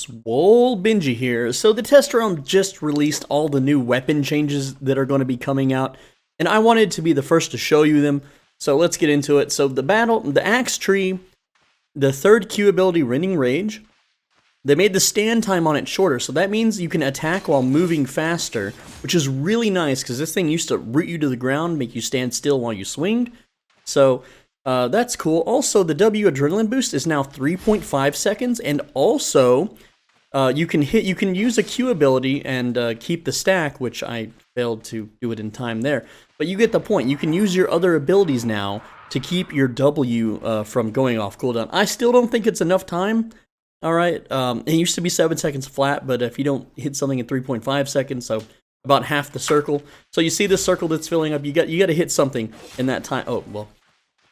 SwoleBenji here. So the test room just released all the new weapon changes that are going to be coming out, and I wanted to be the first to show you them. So let's get into it. So the axe tree, the third Q ability, Rending Rage, they made the stand time on it shorter, so that means you can attack while moving faster, which is really nice because this thing used to root you to the ground, make you stand still while you swinged. So that's cool. Also, the W adrenaline boost is now 3.5 seconds, and also you can use a Q ability and keep the stack, which I failed to do it in time there. But you get the point. You can use your other abilities now to keep your W from going off cooldown. I still don't think it's enough time. All right, it used to be 7 seconds flat, but if you don't hit something in 3.5 seconds, so about half the circle. So you see this circle that's filling up. You got to hit something in that time. Oh well.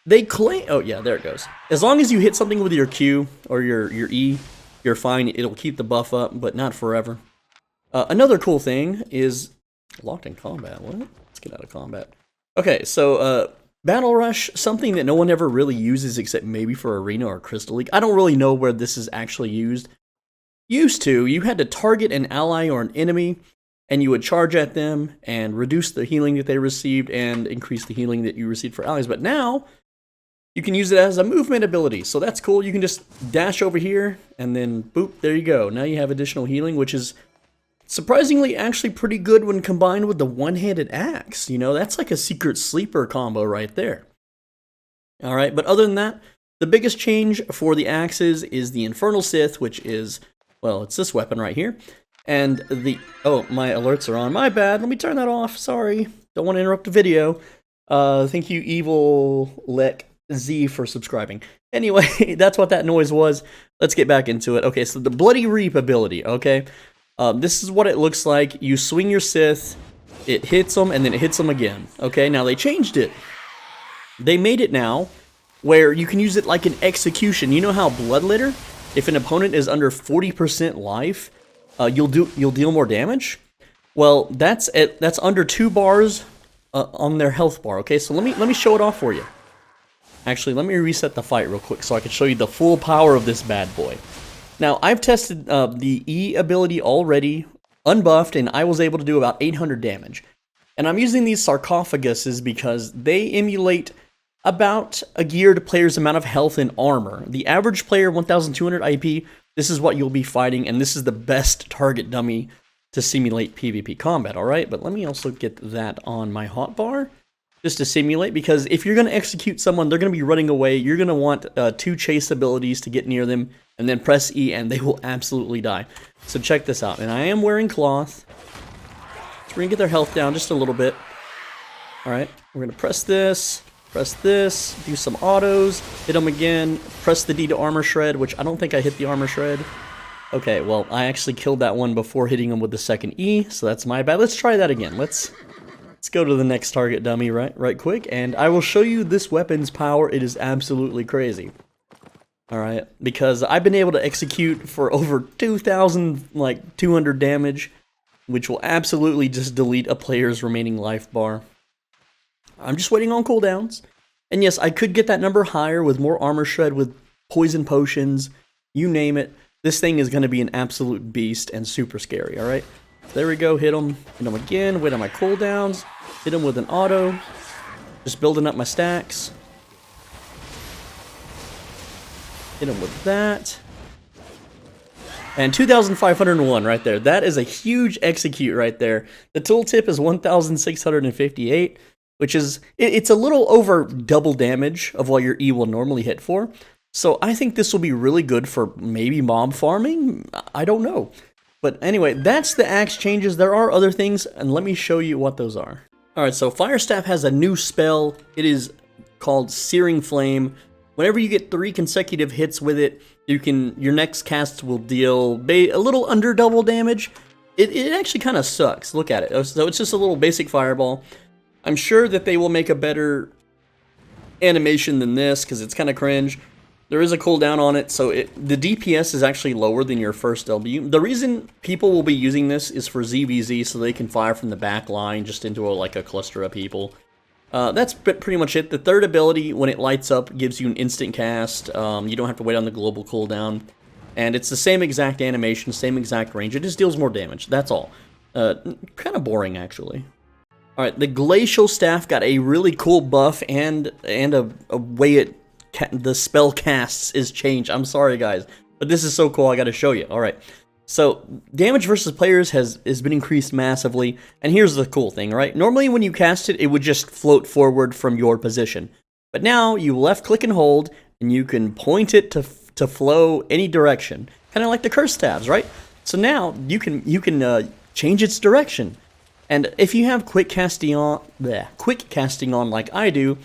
They claim, oh yeah, there it goes. As long as you hit something with your Q or your E, you're fine. It'll keep the buff up, but not forever. Another cool thing is locked in combat. What? Let's get out of combat. Okay, so Battle Rush, something that no one ever really uses except maybe for Arena or Crystal League. I don't really know where this is actually used. Used to, you had to target an ally or an enemy, and you would charge at them and reduce the healing that they received and increase the healing that you received for allies. But now, you can use it as a movement ability, so that's cool. You can just dash over here, and then boop, there you go. Now you have additional healing, which is surprisingly actually pretty good when combined with the one-handed axe. You know, that's like a secret sleeper combo right there. Alright, but other than that, the biggest change for the axes is the Infernal Scythe, which is, well, it's this weapon right here. And the, oh, my alerts are on. My bad, let me turn that off, sorry. Don't want to interrupt the video. Thank you, Evil Lek Z, for subscribing. Anyway, that's what that noise was. Let's get back into it. Okay, so the Bloody Reap ability, okay? This is what it looks like. You swing your Sith, it hits them, and then it hits them again. Okay, now they changed it. They made it now where you can use it like an execution. You know how Bloodletter, if an opponent is under 40% life, you'll deal more damage? Well, that's under 2 bars on their health bar. Okay, so let me show it off for you. Actually, let me reset the fight real quick so I can show you the full power of this bad boy. Now, I've tested the E ability already, unbuffed, and I was able to do about 800 damage. And I'm using these sarcophaguses because they emulate about a geared player's amount of health and armor. The average player, 1,200 IP, this is what you'll be fighting, and this is the best target dummy to simulate PvP combat, alright? But let me also get that on my hotbar, just to simulate, because if you're going to execute someone, they're going to be running away. You're going to want 2 chase abilities to get near them, and then press E, and they will absolutely die. So check this out. And I am wearing cloth. So we're going to get their health down just a little bit. Alright, we're going to press this, do some autos, hit them again, press the D to armor shred, which I don't think I hit the armor shred. Okay, well, I actually killed that one before hitting him with the second E, so that's my bad. Let's try that again. Let's go to the next target dummy right quick, and I will show you this weapon's power. It is absolutely crazy. Alright, because I've been able to execute for over 2,200 damage, which will absolutely just delete a player's remaining life bar. I'm just waiting on cooldowns. And yes, I could get that number higher with more armor shred, with poison potions, you name it. This thing is going to be an absolute beast and super scary, alright? There we go, hit him again, wait on my cooldowns, hit him with an auto, just building up my stacks. Hit him with that. And 2,501 right there. That is a huge execute right there. The tooltip is 1,658, which is, it's a little over double damage of what your E will normally hit for. So I think this will be really good for maybe mob farming? I don't know. But anyway, that's the axe changes. There are other things, and let me show you what those are. Alright, so Firestaff has a new spell. It is called Searing Flame. Whenever you get 3 consecutive hits with it, your next cast will deal a little under double damage. It actually kind of sucks. Look at it. So it's just a little basic fireball. I'm sure that they will make a better animation than this, because it's kind of cringe. There is a cooldown on it, so the DPS is actually lower than your first W. The reason people will be using this is for ZVZ, so they can fire from the back line just into like a cluster of people. That's pretty much it. The third ability, when it lights up, gives you an instant cast. You don't have to wait on the global cooldown. And it's the same exact animation, same exact range. It just deals more damage. That's all. Kind of boring, actually. Alright, the glacial staff got a really cool buff, and a way the spell casts is changed. I'm sorry, guys, but this is so cool, I gotta show you. Alright, so damage versus players has been increased massively, and here's the cool thing, right? Normally when you cast it, it would just float forward from your position. But now, you left click and hold, and you can point it to flow any direction. Kind of like the curse tabs, right? So now, you can change its direction. And if you have quick casting on like I do,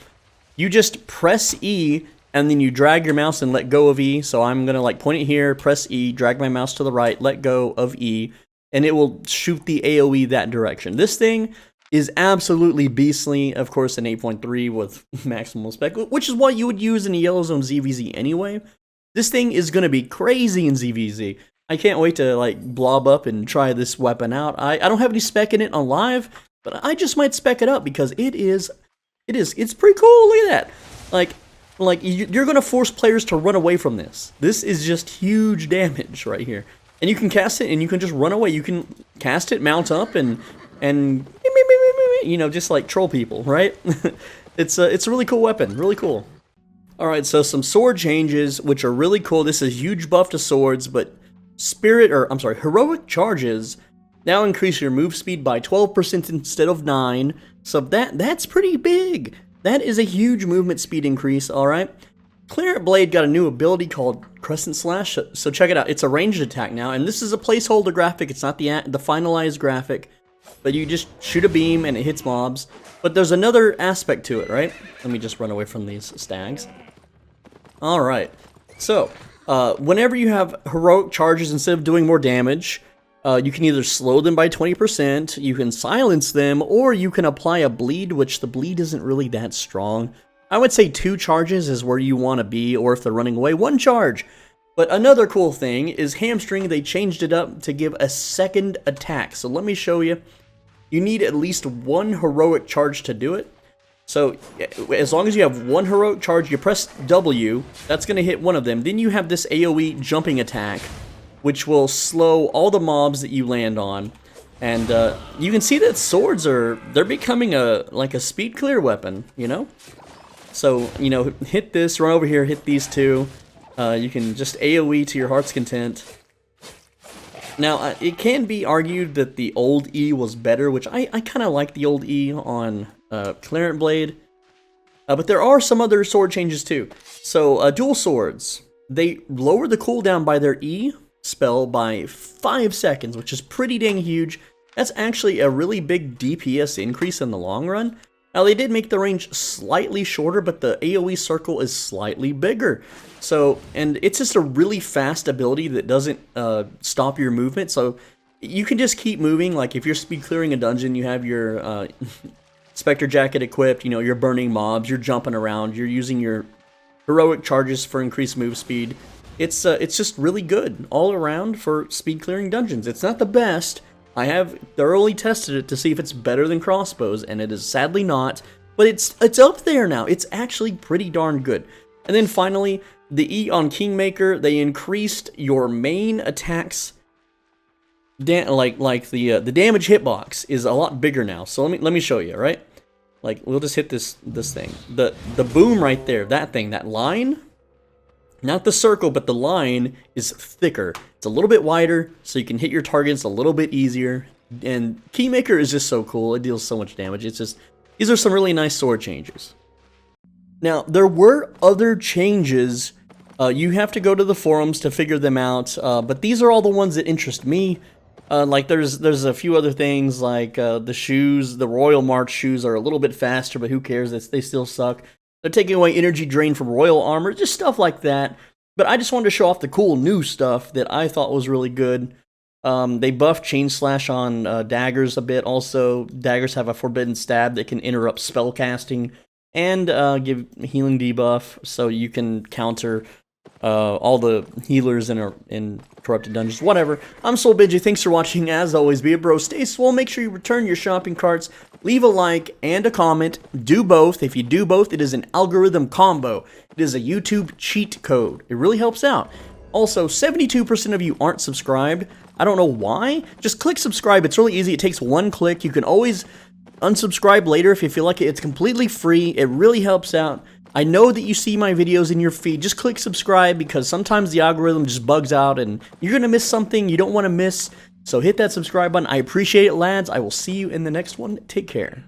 you just press E, and then you drag your mouse and let go of E. So I'm gonna like point it here, press E, drag my mouse to the right, let go of E, and it will shoot the AoE that direction. This thing is absolutely beastly, of course in 8.3 with maximal spec, which is what you would use in a Yellow Zone ZVZ anyway. This thing is gonna be crazy in ZVZ. I can't wait to like blob up and try this weapon out. I don't have any spec in it on live, but I just might spec it up because it's pretty cool. Look at that. Like you're gonna force players to run away from this. This is just huge damage right here. And you can cast it and you can just run away. You can cast it, mount up, and you know, just like troll people, right? It's a really cool weapon, really cool. Alright, so some sword changes, which are really cool. This is a huge buff to swords, but heroic charges now increase your move speed by 12% instead of 9%. So that's pretty big. That is a huge movement speed increase, alright? Clearant Blade got a new ability called Crescent Slash, so check it out. It's a ranged attack now, and this is a placeholder graphic. It's not the finalized graphic, but you just shoot a beam and it hits mobs. But there's another aspect to it, right? Let me just run away from these stags. Alright, so whenever you have heroic charges, instead of doing more damage, you can either slow them by 20%, you can silence them, or you can apply a bleed, which the bleed isn't really that strong. I would say 2 charges is where you want to be, or if they're running away, 1 charge. But another cool thing is Hamstring. They changed it up to give a second attack. So let me show you. You need at least 1 heroic charge to do it. So as long as you have 1 heroic charge, you press W, that's going to hit one of them. Then you have this AoE jumping attack, which will slow all the mobs that you land on. And you can see that swords they're becoming like a speed clear weapon, you know? So, you know, hit this, run over here, hit these 2. You can just AoE to your heart's content. Now, it can be argued that the old E was better, which I kind of like the old E on Clearant Blade. But there are some other sword changes too. So, dual swords, they lower the cooldown by their E spell by 5 seconds, which is pretty dang huge. That's actually a really big DPS increase in the long run. Now, they did make the range slightly shorter, but the AoE circle is slightly bigger. So, and it's just a really fast ability that doesn't stop your movement. So, you can just keep moving. Like, if you're speed clearing a dungeon, you have your Spectre Jacket equipped, you know, you're burning mobs, you're jumping around, you're using your heroic charges for increased move speed. It's just really good all around for speed clearing dungeons. It's not the best. I have thoroughly tested it to see if it's better than crossbows, and it is sadly not, but it's up there now. It's actually pretty darn good. And then finally, the E on Kingmaker, they increased your main attacks, like the damage hitbox is a lot bigger now. So let me show you, right? Like, we'll just hit this thing. The boom right there, that thing, that line, not the circle, but the line is thicker. It's a little bit wider, so you can hit your targets a little bit easier. And Kingmaker is just so cool. It deals so much damage. It's just, these are some really nice sword changes. Now, there were other changes. You have to go to the forums to figure them out, but these are all the ones that interest me. Like, there's a few other things, like the shoes. The Royal March shoes are a little bit faster, but who cares? They still suck. They're taking away energy drain from Royal Armor, just stuff like that. But I just wanted to show off the cool new stuff that I thought was really good. They buffed Chain Slash on daggers a bit. Also, daggers have a forbidden stab that can interrupt spell casting and give healing debuff, so you can counter all the healers in corrupted dungeons. Whatever. I'm SwoleBenji. Thanks for watching. As always, be a bro, stay swole. Make sure you return your shopping carts. Leave a like and a comment. Do both. If you do both, it is an algorithm combo. It is a YouTube cheat code. It really helps out. Also, 72% of you aren't subscribed. I don't know why. Just click subscribe. It's really easy. It takes one click. You can always unsubscribe later if you feel like it. It's completely free. It really helps out. I know that you see my videos in your feed. Just click subscribe because sometimes the algorithm just bugs out and you're going to miss something you don't want to miss. So hit that subscribe button. I appreciate it, lads. I will see you in the next one. Take care.